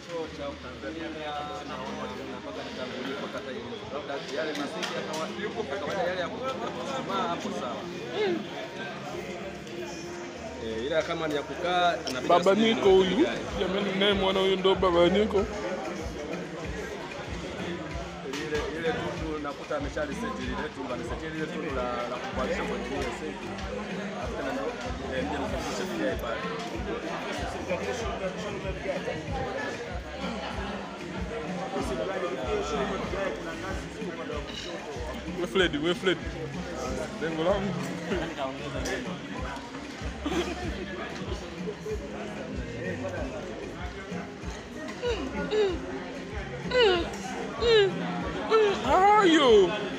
choo cha Tanzania naona mpaka nitangulie kwa kata hiyo. Labda yale masiki ya kawaida yale ya kusimama hapo sawa. Ila kama ni ya kukaa anabidi Baba Niko huyu. Jamani naye mwana huyu ndo Baba Niko. Ile tundu nakuta ameshalisetili ile tundu amesetili ile tundu la kukwalisha kwenye ile seti. Hata na ndio ndio pia pale. We Fred. Lengo langu. How are you?